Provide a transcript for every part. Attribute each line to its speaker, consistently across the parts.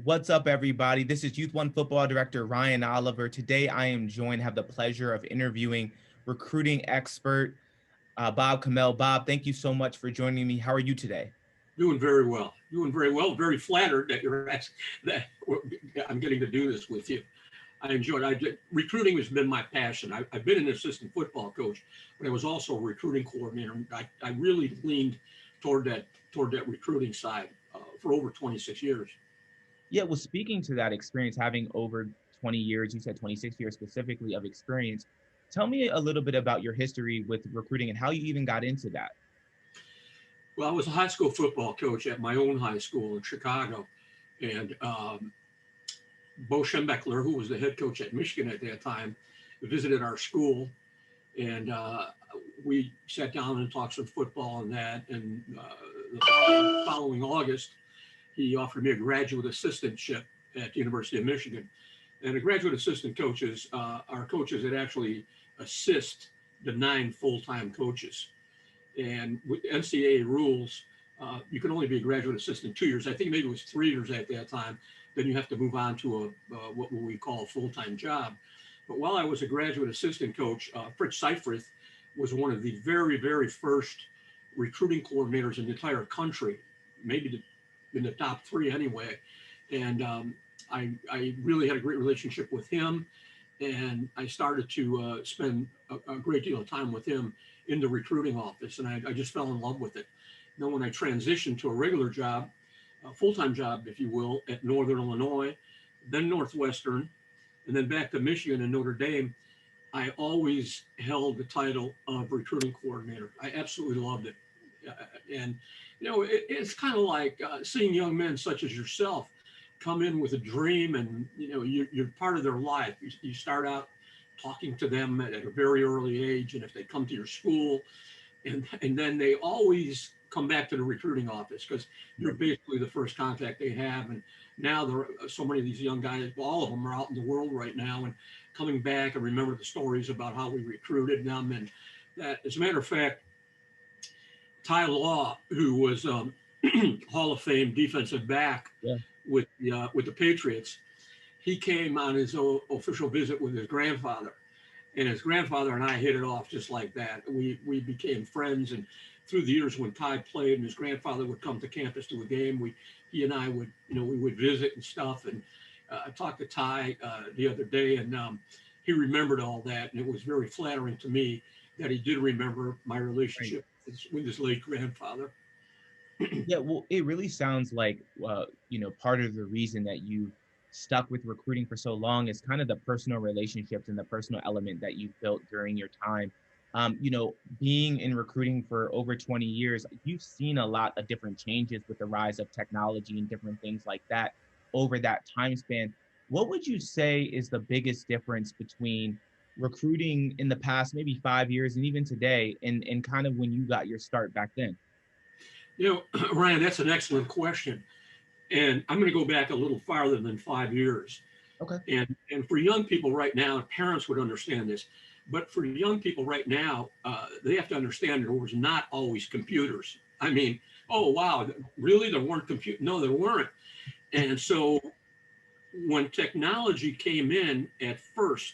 Speaker 1: What's up, everybody? This is Youth1 Football Director Ryan Oliver. Today, I am joined, have the pleasure of interviewing recruiting expert Bob Chmiel. Bob, thank you so much for joining me. How are you today?
Speaker 2: Doing very well. Doing very well. Very flattered that you're asking that I'm getting to do this with you. I enjoyed. Recruiting has been my passion. I've been an assistant football coach, but I was also a recruiting coordinator. I really leaned toward that recruiting side for over 26 years.
Speaker 1: Yeah, well, speaking to that experience, having over 20 years, you said 26 years specifically of experience. Tell me a little bit about your history with recruiting and how you even got into that.
Speaker 2: Well, I was a high school football coach at my own high school in Chicago, and Bo Schembechler, who was the head coach at Michigan at that time, visited our school, and we sat down and talked some football and that. And the following August, he offered me a graduate assistantship at the University of Michigan. And the graduate assistant coaches are coaches that actually assist the 9 full-time coaches. And with NCAA rules, you can only be a graduate assistant 2 years. I think maybe it was 3 years at that time. Then you have to move on to what we call a full-time job. But while I was a graduate assistant coach, Fritz Seifrith was one of the very, very first recruiting coordinators in the entire country, maybe in the top 3 anyway. And I really had a great relationship with him. And I started to spend a great deal of time with him in the recruiting office. And I just fell in love with it. Then when I transitioned to a regular job, a full-time job, if you will, at Northern Illinois, then Northwestern, and then back to Michigan and Notre Dame, I always held the title of recruiting coordinator. I absolutely loved it. And, it's kind of like seeing young men such as yourself come in with a dream, and, you're part of their life. You start out talking to them at a very early age, and if they come to your school, and then they always come back to the recruiting office because you're basically the first contact they have. And now there are so many of these young guys, all of them are out in the world right now and coming back and remember the stories about how we recruited them. And that, as a matter of fact, Ty Law, who was Hall of Fame defensive back with the Patriots, he came on his official visit with his grandfather. And his grandfather and I hit it off just like that. We became friends, and through the years when Ty played and his grandfather would come to campus to a game, he and I would, we would visit and stuff. And I talked to Ty the other day, and he remembered all that, and it was very flattering to me that he did remember my relationship with his late grandfather.
Speaker 1: Yeah, well, it really sounds like, part of the reason that you stuck with recruiting for so long is kind of the personal relationships and the personal element that you've built during your time. Being in recruiting for over 20 years, you've seen a lot of different changes with the rise of technology and different things like that over that time span. What would you say is the biggest difference between recruiting in the past, maybe 5 years, and even today, and kind of when you got your start back then?
Speaker 2: Ryan, that's an excellent question. And I'm going to go back a little farther than 5 years.
Speaker 1: Okay.
Speaker 2: And for young people right now, parents would understand this, but for young people right now, they have to understand there was not always computers. I mean, oh, wow, really? There weren't computers? No, there weren't. And so when technology came in at first,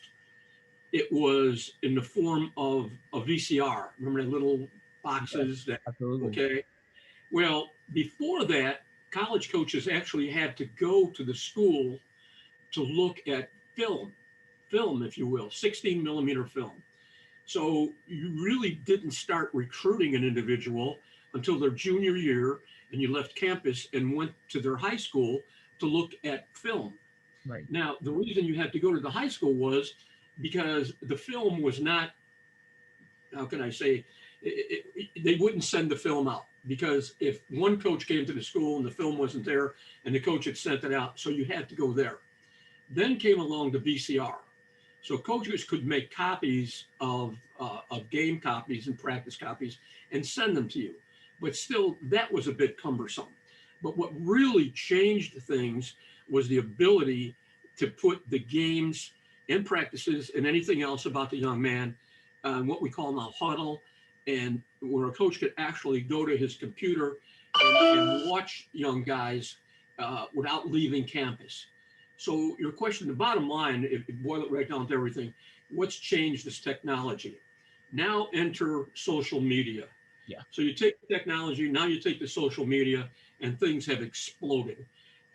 Speaker 2: it was in the form of a VCR. Remember the little boxes?
Speaker 1: Yes, absolutely.
Speaker 2: Okay. Well, before that, college coaches actually had to go to the school to look at film, if you will, 16 millimeter film. So you really didn't start recruiting an individual until their junior year, and you left campus and went to their high school to look at film.
Speaker 1: Right.
Speaker 2: Now, the reason you had to go to the high school was because the film was not, how can I say, they wouldn't send the film out, because if one coach came to the school and the film wasn't there and the coach had sent it out, so you had to go there. Then came along the VCR. So coaches could make copies of game copies and practice copies and send them to you. But still, that was a bit cumbersome. But what really changed things was the ability to put the games and practices and anything else about the young man on what we call now huddle, and where a coach could actually go to his computer and watch young guys without leaving campus. So your question, the bottom line, if you boil it right down to everything, what's changed is technology. Now enter social media.
Speaker 1: Yeah.
Speaker 2: So you take the technology, now you take the social media, and things have exploded.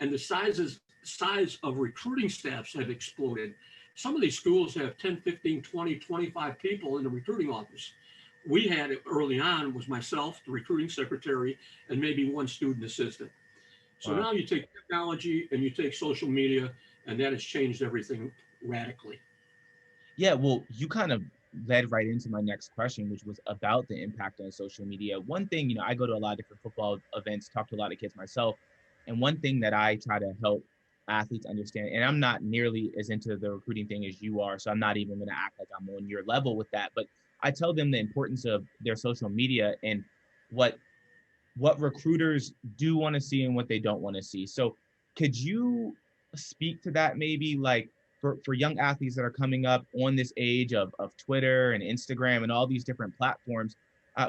Speaker 2: And the size of recruiting staffs have exploded. Some of these schools have 10, 15, 20, 25 people in the recruiting office. We had it early on was myself, the recruiting secretary, and maybe one student assistant. So
Speaker 1: Wow.
Speaker 2: now you take technology and you take social media, and that has changed everything radically.
Speaker 1: Yeah, well, you kind of led right into my next question, which was about the impact on social media. One thing, I go to a lot of different football events, talk to a lot of kids myself, and one thing that I try to help athletes understand, and I'm not nearly as into the recruiting thing as you are, so I'm not even going to act like I'm on your level with that, but I tell them the importance of their social media and what recruiters do want to see and what they don't want to see. So could you speak to that maybe, like, for young athletes that are coming up on this age of Twitter and Instagram and all these different platforms,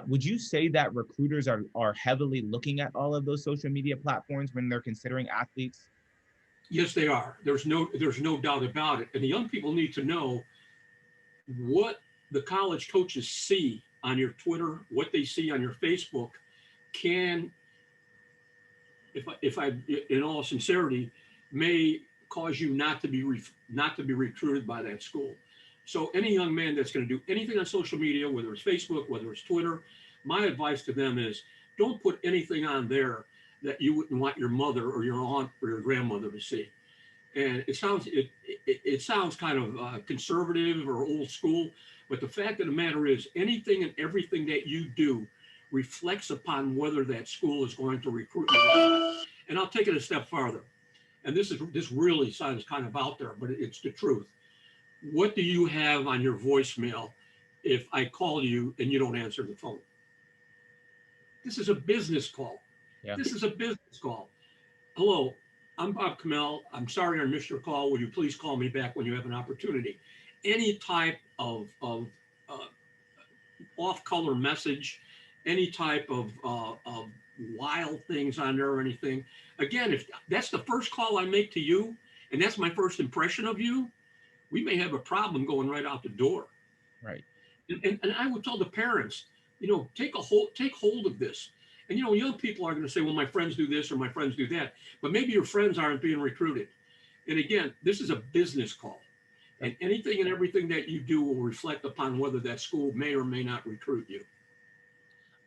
Speaker 1: would you say that recruiters are heavily looking at all of those social media platforms when they're considering athletes?
Speaker 2: Yes, they are. There's no doubt about it. And the young people need to know what the college coaches see on your Twitter, what they see on your Facebook, can, if I, in all sincerity, may cause you not to be recruited by that school. So any young man that's going to do anything on social media, whether it's Facebook, whether it's Twitter, my advice to them is don't put anything on there that you wouldn't want your mother or your aunt or your grandmother to see. And it sounds kind of conservative or old school, but the fact of the matter is anything and everything that you do reflects upon whether that school is going to recruit you. And I'll take it a step farther. And this really sounds kind of out there, but it's the truth. What do you have on your voicemail if I call you and you don't answer the phone? This is a business call.
Speaker 1: Yeah.
Speaker 2: This is a business call. Hello, I'm Bob Chmiel. I'm sorry I missed your call. Will you please call me back when you have an opportunity? Any type of off-color message, any type of wild things on there or anything. Again, if that's the first call I make to you, and that's my first impression of you, we may have a problem going right out the door.
Speaker 1: Right.
Speaker 2: And I would tell the parents, take hold of this. And young people are going to say, well, my friends do this or my friends do that, but maybe your friends aren't being recruited. And again, this is a business call, and anything and everything that you do will reflect upon whether that school may or may not recruit you.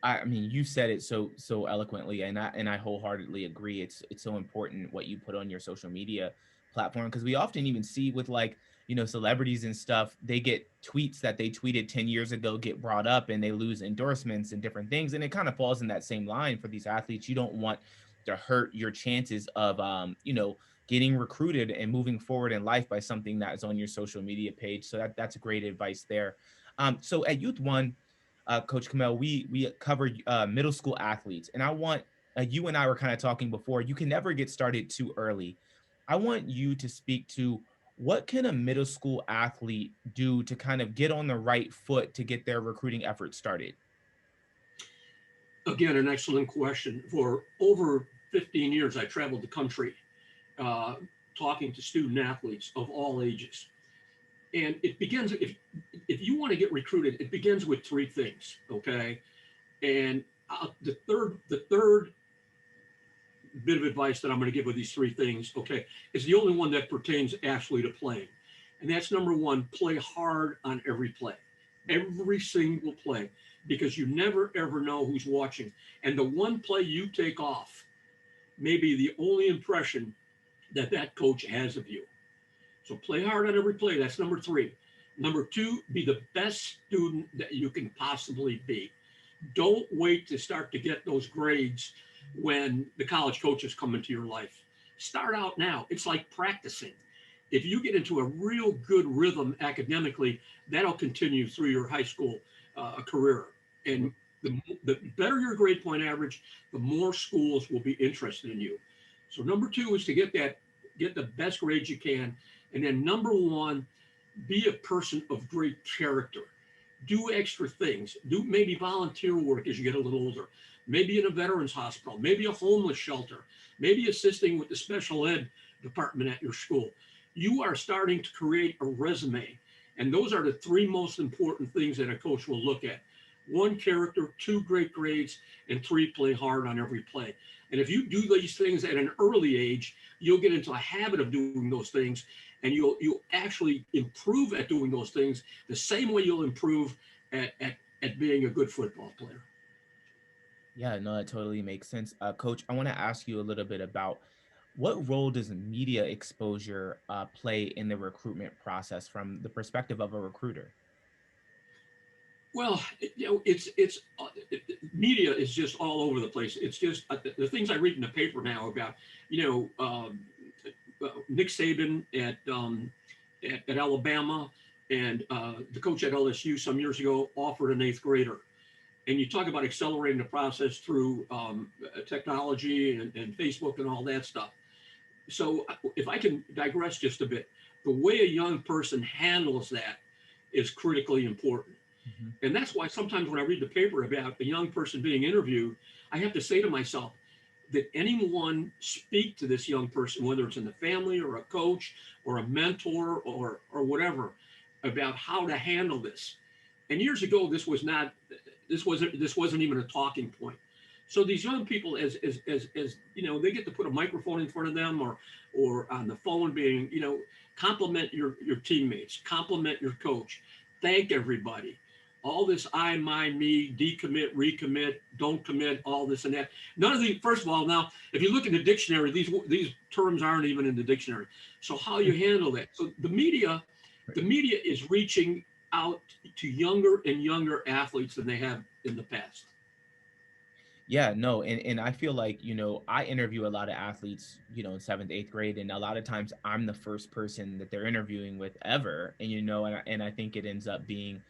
Speaker 1: I mean, you said it so eloquently, and I wholeheartedly agree. It's so important what you put on your social media platform, because we often even see with, like, celebrities and stuff, they get tweets that they tweeted 10 years ago get brought up and they lose endorsements and different things, and it kind of falls in that same line for these athletes. You don't want to hurt your chances of getting recruited and moving forward in life by something that is on your social media page. So that's great advice there. So at Youth1, Coach Chmiel, we cover middle school athletes, and I want, you and I were kind of talking before. You can never get started too early. I want you to speak to, what can a middle school athlete do to kind of get on the right foot to get their recruiting efforts started?
Speaker 2: Again, an excellent question. For over 15 years, I traveled the country uh, talking to student athletes of all ages. And it begins, if you want to get recruited, it begins with three things, okay? And the third bit of advice that I'm going to give with these three things, okay, is the only one that pertains actually to playing. And that's number one, play hard on every play, every single play, because you never ever know who's watching. And the one play you take off may be the only impression that that coach has of you. So play hard on every play. That's number three. Number two, be the best student that you can possibly be. Don't wait to start to get those grades when the college coaches come into your life. Start out now. It's like practicing. If you get into a real good rhythm academically, that'll continue through your high school career. And the better your grade point average, the more schools will be interested in you. So number two is to get the best grades you can. And then number one, be a person of great character. Do extra things. Do maybe volunteer work as you get a little older. maybe in a veterans hospital, maybe a homeless shelter, maybe assisting with the special ed department at your school. You are starting to create a resume. And those are the three most important things that a coach will look at. One, character; two, great grades; and three, play hard on every play. And if you do these things at an early age, you'll get into a habit of doing those things, and you'll actually improve at doing those things the same way you'll improve at being a good football player.
Speaker 1: Yeah, no, that totally makes sense. Coach, I want to ask you a little bit about what role does media exposure play in the recruitment process from the perspective of a recruiter?
Speaker 2: Well, media is just all over the place. It's just the things I read in the paper now about, you know, Nick Saban at Alabama, and the coach at LSU some years ago offered an eighth grader. And you talk about accelerating the process through technology and Facebook and all that stuff. So if I can digress just a bit, the way a young person handles that is critically important.
Speaker 1: Mhm.
Speaker 2: And that's why sometimes when I read the paper about a young person being interviewed, I have to say to myself, did anyone speak to this young person, whether it's in the family or a coach or a mentor or whatever, about how to handle this? And years ago, this wasn't even a talking point. So these young people, as you know, they get to put a microphone in front of them or on the phone, being, you know, compliment your teammates, compliment your coach, thank everybody. All this I, my, me, decommit, recommit, don't commit, all this and that. None of these. First of all, now if you look in the dictionary, these terms aren't even in the dictionary. So how you handle that? So the media is reaching out to younger and younger athletes than they have in the past.
Speaker 1: Yeah, no, and I feel like, I interview a lot of athletes, in seventh, eighth grade, and a lot of times I'm the first person that they're interviewing with ever, and I think it ends up being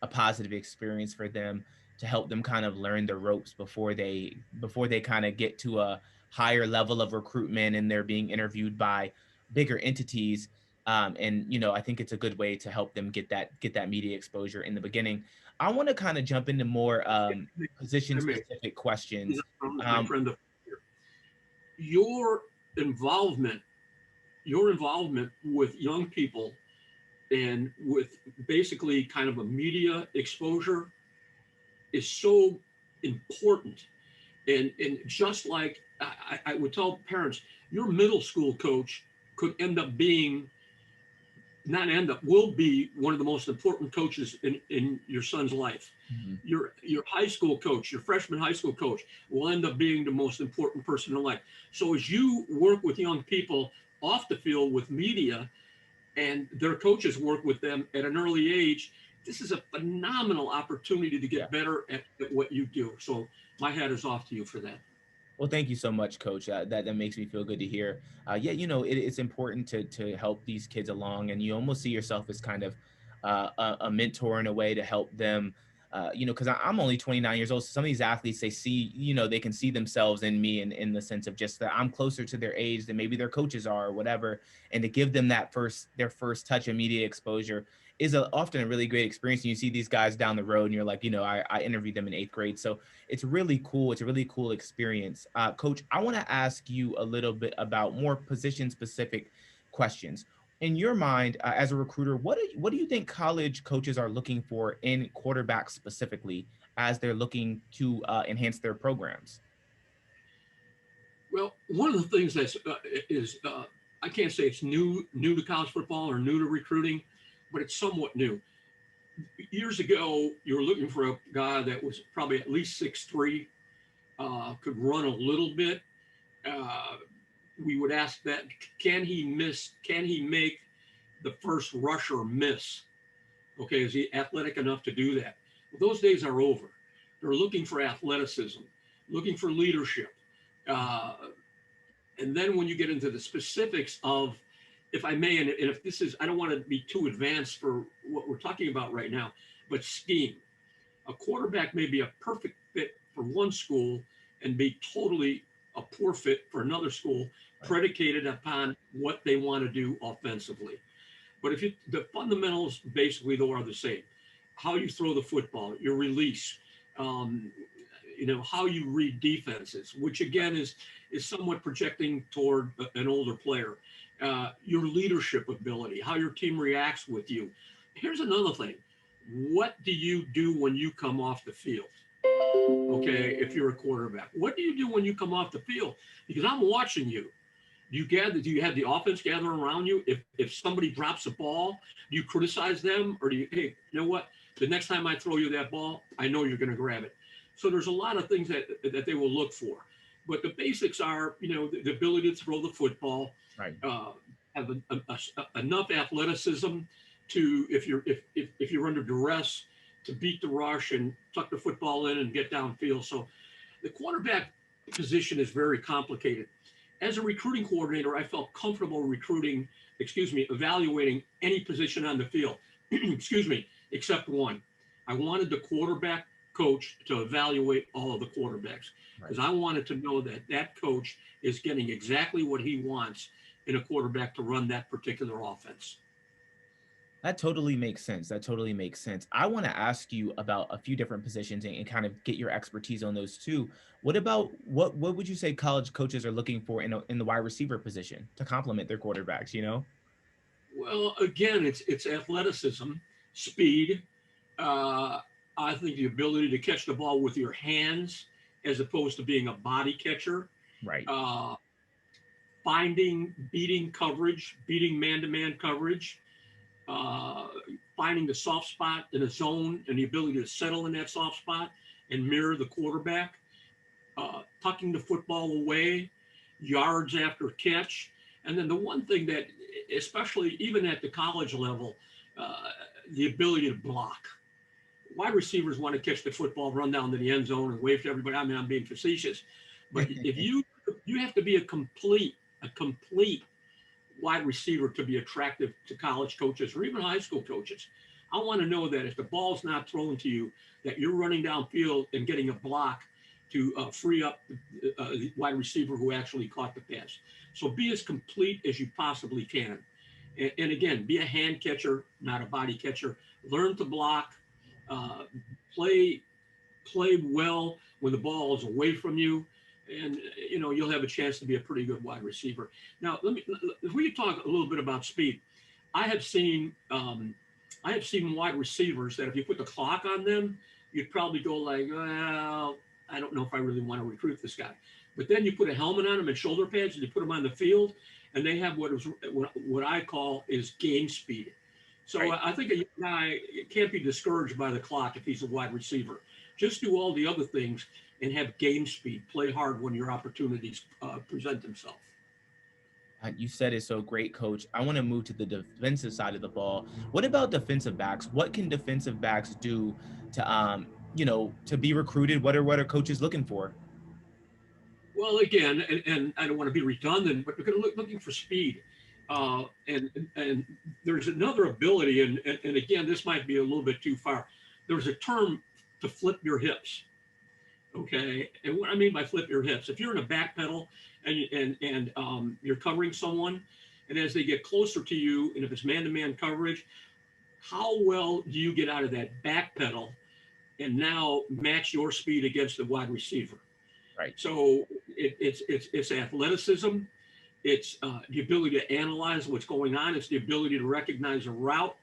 Speaker 1: a positive experience for them to help them kind of learn the ropes before they kind of get to a higher level of recruitment and they're being interviewed by bigger entities. And I think it's a good way to help them get that media exposure in the beginning. I want to kind of jump into more position
Speaker 2: I mean,
Speaker 1: specific questions.
Speaker 2: my
Speaker 1: Um,
Speaker 2: friend, your involvement, your involvement with young people and with basically kind of a media exposure is so important. And just like I would tell parents, your middle school coach could end up being, not end up, will be one of the most important coaches in your son's life.
Speaker 1: mhm.
Speaker 2: Your high school coach, your freshman high school coach, will end up being the most important person in life. So as you work with young people off the field with media, and their coaches work with them at an early age, this is a phenomenal opportunity to
Speaker 1: Yeah.
Speaker 2: get better at what you do. So my hat is off to you for that.
Speaker 1: Well, thank you so much, Coach. That makes me feel good to hear. Yeah, it's important to help these kids along, and you almost see yourself as kind of a mentor in a way to help them. Because I'm only 29 years old, so some of these athletes they see, they can see themselves in me, in the sense of just that I'm closer to their age than maybe their coaches are, or whatever, and to give them their first touch of media exposure is often a really great experience. And you see these guys down the road, and you're like, I interviewed them in eighth grade, so it's really cool. It's a really cool experience. Coach, I want to ask you a little bit about more position specific questions. In your mind, as a recruiter, what do you think college coaches are looking for in quarterbacks specifically as they're looking to enhance their programs?
Speaker 2: Well, one of the things is I can't say it's new to college football or new to recruiting, but it's somewhat new. Years ago, you were looking for a guy that was probably at least 6'3", could run a little bit. Uh, we would ask that, can he miss? Can he make the first rusher miss? Okay, is he athletic enough to do that? Well, those days are over. They're looking for athleticism, looking for leadership. Uh, and then when you get into the specifics of, if I may, and if this is, I don't want to be too advanced for what we're talking about right now, but scheme. A quarterback may be a perfect fit for one school and be totally a poor fit for another school,
Speaker 1: Right.
Speaker 2: predicated upon what they want to do offensively. But if the fundamentals basically though are the same, how you throw the football, your release, um, how you read defenses, which again is somewhat projecting toward an older player. Your leadership ability, how your team reacts with you. Here's another thing. What do you do when you come off the field? Okay, if you're a quarterback, what do you do when you come off the field? Because I'm watching you. Do you have the offense gather around you? If somebody drops a ball, do you criticize them, or do you, hey, you know what? The next time I throw you that ball, I know you're going to grab it. So there's a lot of things that they will look for, but the basics are, the ability to throw the football,
Speaker 1: Right.
Speaker 2: have enough athleticism to, if you're under duress, to beat the rush and tuck the football in and get downfield. So the quarterback position is very complicated. As a recruiting coordinator, I felt comfortable evaluating any position on the field, except one. I wanted the quarterback coach to evaluate all of the quarterbacks because I wanted to know that that coach is getting exactly what he wants in a quarterback to run that particular offense.
Speaker 1: That totally makes sense. That totally makes sense. I want to ask you about a few different positions and kind of get your expertise on those too. What about what would you say college coaches are looking for in the wide receiver position to complement their quarterbacks,
Speaker 2: Well, again, it's athleticism, speed. I think the ability to catch the ball with your hands as opposed to being a body catcher.
Speaker 1: Right.
Speaker 2: Beating coverage, beating man-to-man coverage, finding the soft spot in a zone and the ability to settle in that soft spot and mirror the quarterback, tucking the football away, yards after catch. And then the one thing that, especially even at the college level, the ability to block. Wide receivers want to catch the football, run down to the end zone and wave to everybody. I mean, I'm being facetious. But if you have to be a complete wide receiver to be attractive to college coaches or even high school coaches. I want to know that if the ball's not thrown to you, that you're running downfield and getting a block to free up the wide receiver who actually caught the pass. So be as complete as you possibly can. And again, be a hand catcher, not a body catcher. Learn to block, play well when the ball is away from you, and you'll have a chance to be a pretty good wide receiver. Now, if we talk a little bit about speed, I have seen wide receivers that if you put the clock on them, you'd probably go like, well, I don't know if I really want to recruit this guy. But then you put a helmet on them and shoulder pads, and you put them on the field, and they have what I call is game speed. So right. I think a guy can't be discouraged by the clock if he's a wide receiver. Just do all the other things and have game speed. Play hard when your opportunities present themselves.
Speaker 1: You said it so great, Coach. I want to move to the defensive side of the ball. What about defensive backs? What can defensive backs do to, to be recruited? What are coaches looking for?
Speaker 2: Well, again, and I don't want to be redundant, but we're looking for speed. And there's another ability, and again, this might be a little bit too far. There's a term to flip your hips. Okay, and what I mean by flip your hips, if you're in a back pedal and you're covering someone, and as they get closer to you, and if it's man-to-man coverage, how well do you get out of that back pedal and now match your speed against the wide receiver?
Speaker 1: Right.
Speaker 2: So it's athleticism, it's the ability to analyze what's going on, it's the ability to recognize a route,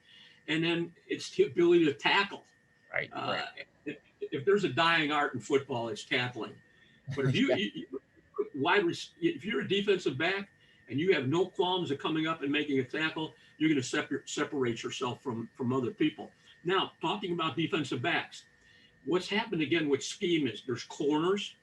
Speaker 2: and then it's the ability to tackle.
Speaker 1: Right.
Speaker 2: If there's a dying art in football, it's tackling. But if if you're a defensive back and you have no qualms of coming up and making a tackle, you're going to separate yourself from other people. Now, talking about defensive backs, what's happened again with scheme is there's corners,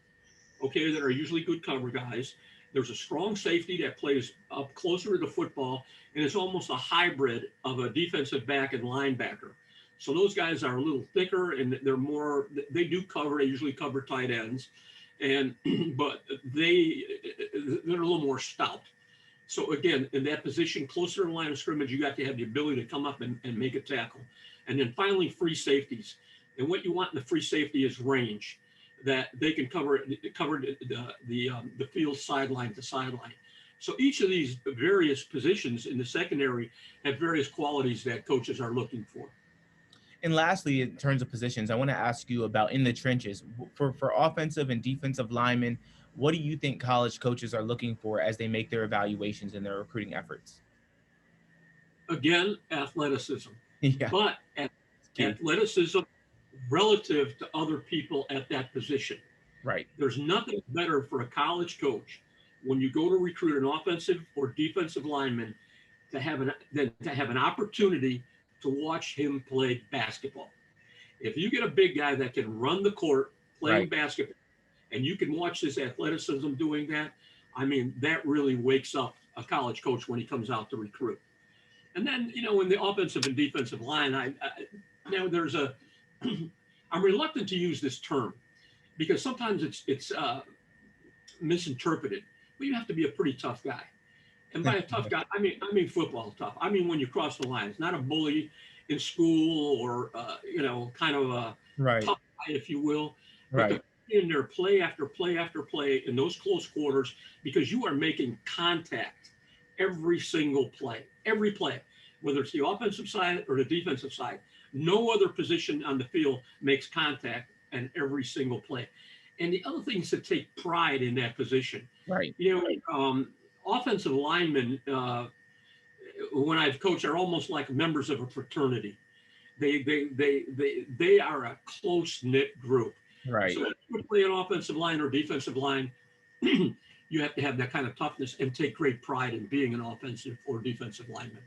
Speaker 2: okay, that are usually good cover guys. There's a strong safety that plays up closer to the football, and it's almost a hybrid of a defensive back and linebacker. So those guys are a little thicker, and they usually cover tight ends, but they're a little more stout. So again, in that position, closer to the line of scrimmage, you got to have the ability to come up and make a tackle. And then finally, free safeties. And what you want in the free safety is range, that they can cover the field sideline to sideline. So each of these various positions in the secondary have various qualities that coaches are looking for.
Speaker 1: And lastly, in terms of positions, I want to ask you about in the trenches for offensive and defensive linemen. What do you think college coaches are looking for as they make their evaluations and their recruiting efforts?
Speaker 2: Again, athleticism,
Speaker 1: Yeah,
Speaker 2: but
Speaker 1: it's key.
Speaker 2: athleticism relative to other people at that position.
Speaker 1: Right,
Speaker 2: There's nothing better for a college coach when you go to recruit an offensive or defensive lineman to have an opportunity to watch him play basketball. If you get a big guy that can run the court playing
Speaker 1: right.
Speaker 2: basketball, and you can watch his athleticism doing that, I mean, that really wakes up a college coach when he comes out to recruit. And then, in the offensive and defensive line, now there's a, I'm reluctant to use this term because sometimes it's misinterpreted. But you have to be a pretty tough guy. And by a tough guy, I mean football tough. I mean when you cross the lines, not a bully in school or kind of a
Speaker 1: Right,
Speaker 2: tough guy, if you will, but to
Speaker 1: right,
Speaker 2: be in there play after play after play in those close quarters because you are making contact every single play, every play, whether it's the offensive side or the defensive side. No other position on the field makes contact in every single play. And the other thing is to take pride in that position.
Speaker 1: right.
Speaker 2: You know, offensive linemen, when I've coached, are almost like members of a fraternity. They are a close knit group.
Speaker 1: Right.
Speaker 2: So if you play an offensive line or defensive line, you have to have that kind of toughness and take great pride in being an offensive or defensive lineman.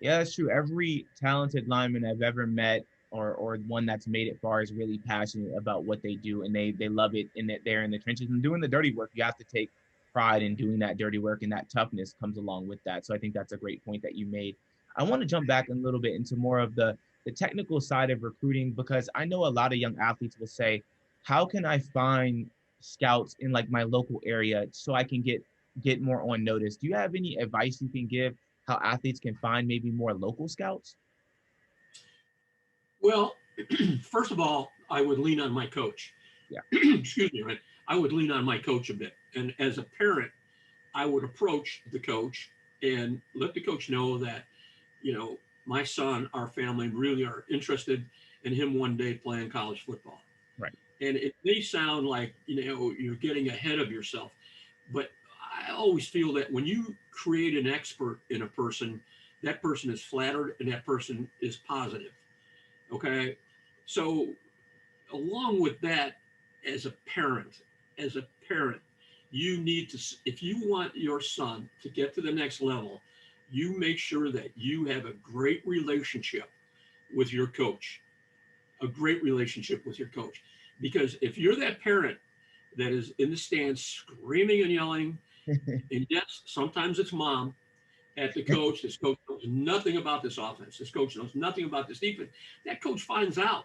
Speaker 1: Yeah, that's true. Every talented lineman I've ever met or one that's made it far is really passionate about what they do and they love it and that they're in the trenches and doing the dirty work. You have to take pride in doing that dirty work and that toughness comes along with that. So I think that's a great point that you made. I want to jump back a little bit into more of the technical side of recruiting because I know a lot of young athletes will say, how can I find scouts in like my local area so I can get more on notice? Do you have any advice you can give how athletes can find maybe more local scouts?
Speaker 2: Well, first of all, I would lean on my coach.
Speaker 1: Yeah.
Speaker 2: Excuse me, right? I would lean on my coach a bit. And as a parent, I would approach the coach and let the coach know that, my son, our family really are interested in him one day playing college football.
Speaker 1: Right.
Speaker 2: And it may sound like, you're getting ahead of yourself, but I always feel that when you create an expert in a person, that person is flattered and that person is positive. Okay. So along with that, as a parent, as a parent, you need to, if you want your son to get to the next level, you make sure that you have a great relationship with your coach, a great relationship with your coach. Because if you're that parent that is in the stands screaming and yelling, and yes, sometimes it's mom at the coach, this coach knows nothing about this offense, this coach knows nothing about this defense, that coach finds out.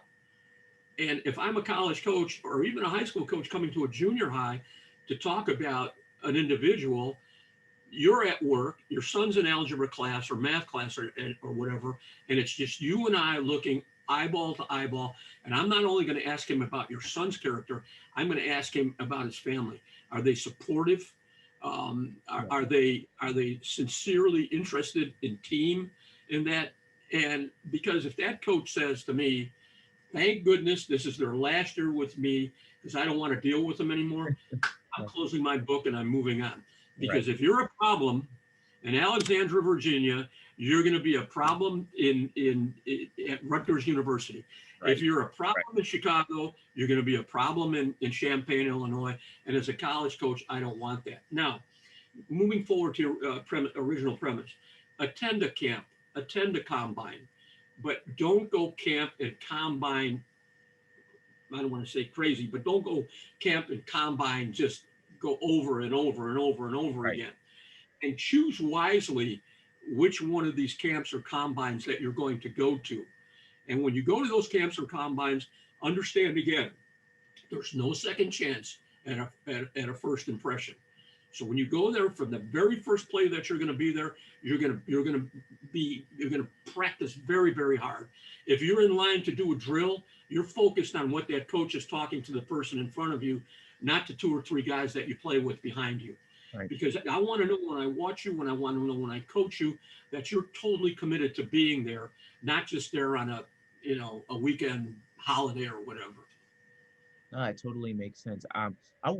Speaker 2: And if I'm a college coach or even a high school coach coming to a junior high to talk about an individual, you're at work, your son's in algebra class or math class or whatever, and it's just you and I looking eyeball to eyeball. And I'm not only going to ask him about your son's character, I'm going to ask him about his family. Are they supportive? Are they sincerely interested in team in that? And because if that coach says to me, thank goodness this is their last year with me because I don't want to deal with them anymore, I'm closing my book and I'm moving on.
Speaker 1: Right.
Speaker 2: Because if you're a problem in Alexandria, Virginia, you're going to be a problem at Rutgers University.
Speaker 1: Right.
Speaker 2: If you're a problem
Speaker 1: Right.
Speaker 2: in Chicago, you're going to be a problem in Champaign, Illinois. And as a college coach, I don't want that. Now, moving forward to your original premise, attend a camp, attend a combine, but don't go camp and combine. I don't want to say crazy, but don't go camp and combine just go over and over and over and over
Speaker 1: Right.
Speaker 2: again. And choose wisely which one of these camps or combines that you're going to go to. And when you go to those camps or combines, understand again, there's no second chance at a first impression. So when you go there from the very first play that you're going to be there, you're going to practice very, very hard. If you're in line to do a drill, you're focused on what that coach is talking to the person in front of you, not to two or three guys that you play with behind you.
Speaker 1: Right.
Speaker 2: Because I want to know when I watch you, when I want to know when I coach you, that you're totally committed to being there, not just there on a a weekend holiday or whatever.
Speaker 1: No, it totally makes sense.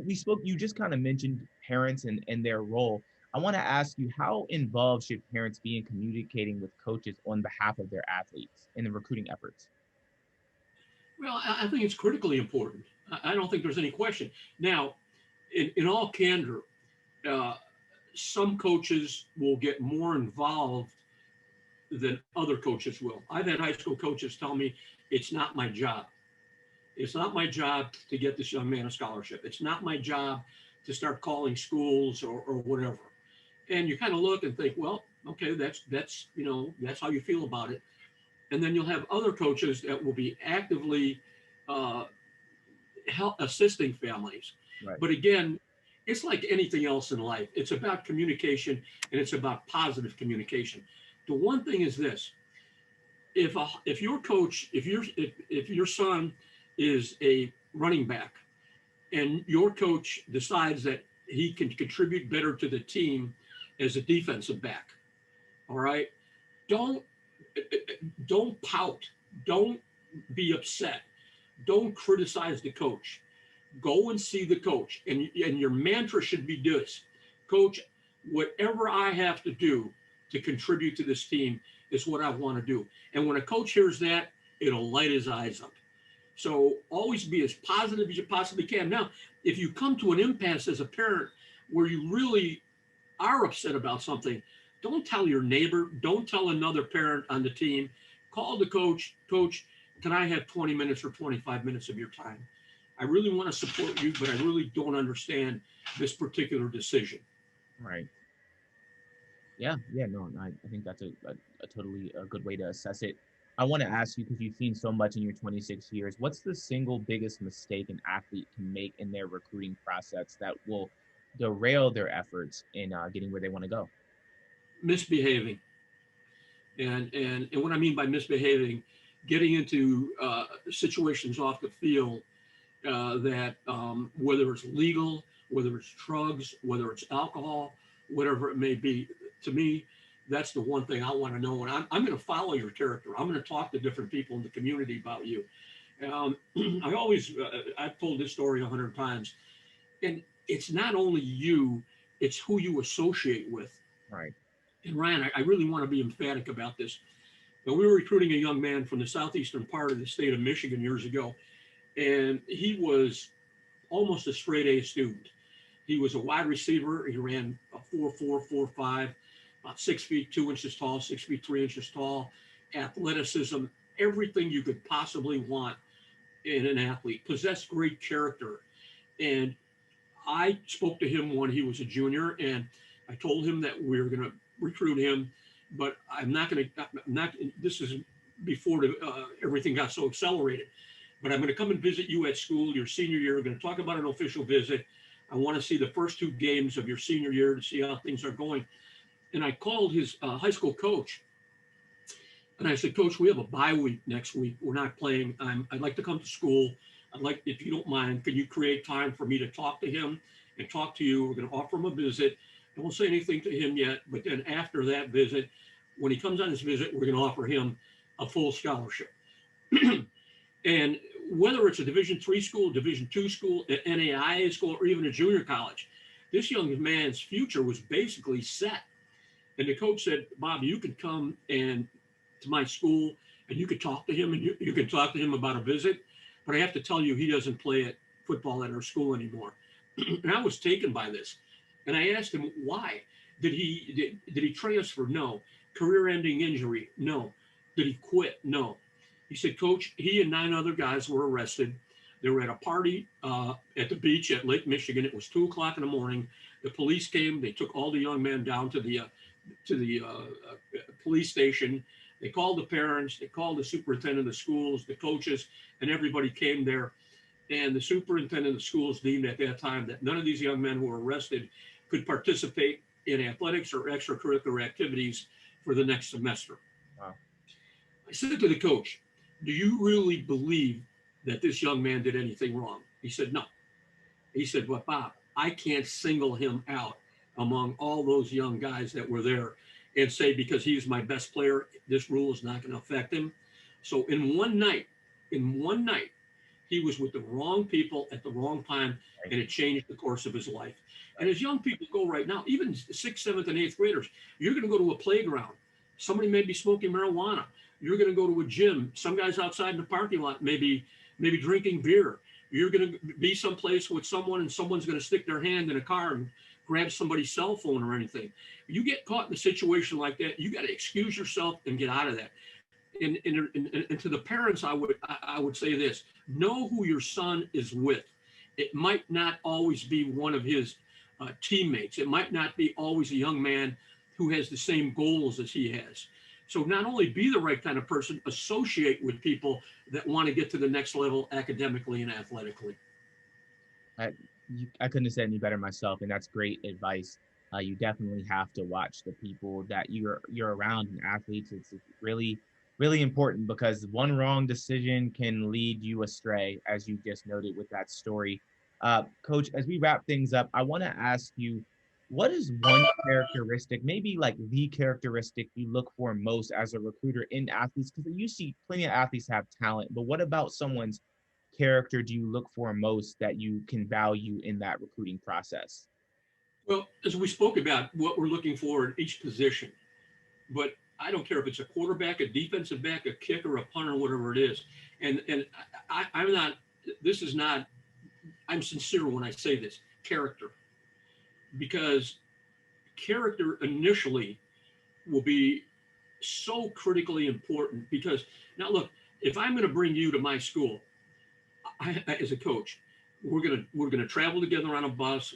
Speaker 1: We spoke. You just kind of mentioned parents and their role. I want to ask you, how involved should parents be in communicating with coaches on behalf of their athletes in the recruiting efforts?
Speaker 2: Well, I think it's critically important. I don't think there's any question. Now, in all candor, uh, some coaches will get more involved than other coaches will. I've had high school coaches tell me it's not my job. It's not my job to get this young man a scholarship. It's not my job to start calling schools or whatever. And you kind of look and think, well, okay, that's how you feel about it. And then you'll have other coaches that will be actively uh, assisting families.
Speaker 1: Right.
Speaker 2: But again, it's like anything else in life. It's about communication, and it's about positive communication. The one thing is this: if your coach, if your son is a running back, and your coach decides that he can contribute better to the team as a defensive back, all right, don't don't pout, don't be upset, don't criticize the coach. Go and see the coach, and your mantra should be this: Coach, whatever I have to do to contribute to this team is what I want to do. And when a coach hears that, it'll light his eyes up. So always be as positive as you possibly can. Now, if you come to an impasse as a parent where you really are upset about something, don't tell your neighbor, don't tell another parent on the team. Call the coach. Coach, can I have 20 minutes or 25 minutes of your time? I really want to support you, but I really don't understand this particular decision.
Speaker 1: Right. Yeah. Yeah. No, I think that's a totally a good way to assess it. I want to ask you, because you've seen so much in your 26 years, what's the single biggest mistake an athlete can make in their recruiting process that will derail their efforts in getting where they want to go?
Speaker 2: Misbehaving. And what I mean by misbehaving, getting into situations off the field that whether it's legal, whether it's drugs, whether it's alcohol, whatever it may be, to me, that's the one thing I want to know. And I'm going to follow your character. I'm going to talk to different people in the community about you. Um, I've told this story 100 times, and it's not only you, it's who you associate with.
Speaker 1: Right.
Speaker 2: And Ryan, I really want to be emphatic about this. Now, we were recruiting a young man from the southeastern part of the state of Michigan years ago, and he was almost a straight A student. He was a wide receiver. He ran a 4.4, 4.5, about 6 feet 2 inches tall, 6 feet 3 inches tall, athleticism, everything you could possibly want in an athlete. Possessed great character. And I spoke to him when he was a junior, and I told him that we were going to recruit him, but I'm not, this is before everything got so accelerated, but I'm going to come and visit you at school your senior year. We're going to talk about an official visit. I want to see the first 2 games of your senior year to see how things are going. And I called his high school coach, and I said, Coach, we have a bye week next week. We're not playing. I'd like to come to school. I'd like, if you don't mind, can you create time for me to talk to him and talk to you? We're going to offer him a visit. Don't say anything to him yet, but then after that visit, when he comes on his visit, we're going to offer him a full scholarship. And whether it's a Division III school, Division II school, an NAIA school, or even a junior college, this young man's future was basically set. And the coach said, Bob, you could come and to my school and you could talk to him, and you could talk to him about a visit, but I have to tell you, he doesn't play at football at our school anymore. And I was taken by this. And I asked him, why? Did he transfer? No. Career-ending injury? No. Did he quit? No. He said, Coach, he and 9 other guys were arrested. They were at a party at the beach at Lake Michigan. It was 2 o'clock in the morning. The police came. They took all the young men down to the police station. They called the parents. They called the superintendent of the schools, the coaches, and everybody came there. And the superintendent of the schools deemed at that time that none of these young men who were arrested could participate in athletics or extracurricular activities for the next semester.
Speaker 1: Wow.
Speaker 2: I said to the coach, do you really believe that this young man did anything wrong? He said, no. He said, well, Bob, I can't single him out among all those young guys that were there and say, because he's my best player, this rule is not going to affect him. So in one night, he was with the wrong people at the wrong time,
Speaker 1: Right.
Speaker 2: and it changed the course of his life. And as young people go right now, even sixth, seventh, and eighth graders, you're going to go to a playground. Somebody may be smoking marijuana. You're going to go to a gym. Some guys outside in the parking lot maybe drinking beer. You're going to be someplace with someone, and someone's going to stick their hand in a car and grab somebody's cell phone or anything. You get caught in a situation like that, you got to excuse yourself and get out of that. And to the parents, I would say this: know who your son is with. It might not always be one of his teammates. It might not be always a young man who has the same goals as he has. So not only be the right kind of person, associate with people that want to get to the next level academically and athletically.
Speaker 1: I, I couldn't have said any better myself, and that's great advice. You definitely have to watch the people that you're around and athletes. It's really really important because one wrong decision can lead you astray, as you just noted with that story. Coach, as we wrap things up, I want to ask you, what is one characteristic, maybe like the characteristic you look for most as a recruiter in athletes? Because you see plenty of athletes have talent, but what about someone's character do you look for most that you can value in that recruiting process?
Speaker 2: Well, as we spoke about what we're looking for in each position, but I don't care if it's a quarterback, a defensive back, a kicker, a punter, whatever it is. And I'm not. This is not. I'm sincere when I say this. Character, because character initially will be so critically important. Because now, look, if I'm going to bring you to my school, as a coach, we're gonna travel together on a bus.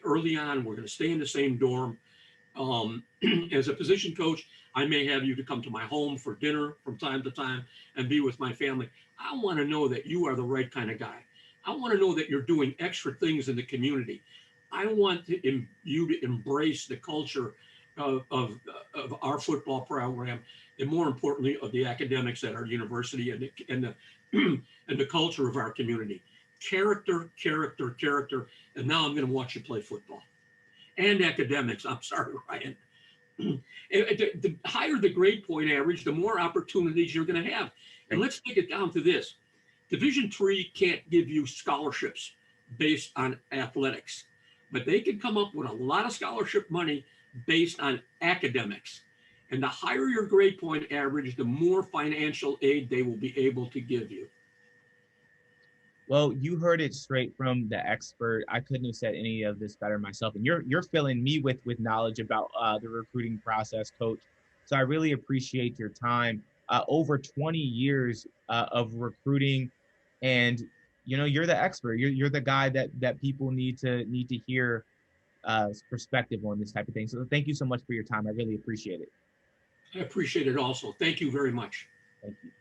Speaker 2: Early on, we're going to stay in the same dorm. Um, as a position coach, I may have you to come to my home for dinner from time to time and be with my family. I want to know that you are the right kind of guy. I want to know that you're doing extra things in the community. I want you to embrace the culture of our football program, and more importantly, of the academics at our university and the culture of our community. Character, character, character. And now I'm going to watch you play football and academics. I'm sorry, Ryan. The higher the grade point average, the more opportunities you're going to have. And let's take it down to this: Division III can't give you scholarships based on athletics, but they can come up with a lot of scholarship money based on academics. And the higher your grade point average, the more financial aid they will be able to give you.
Speaker 1: Well, you heard it straight from the expert. I couldn't have said any of this better myself. And you're filling me with knowledge about the recruiting process, Coach. So I really appreciate your time. Over 20 years of recruiting, and you're the expert. You're the guy that people need to hear perspective on this type of thing. So thank you so much for your time. I really appreciate it.
Speaker 2: I appreciate it also. Thank you very much.
Speaker 1: Thank you.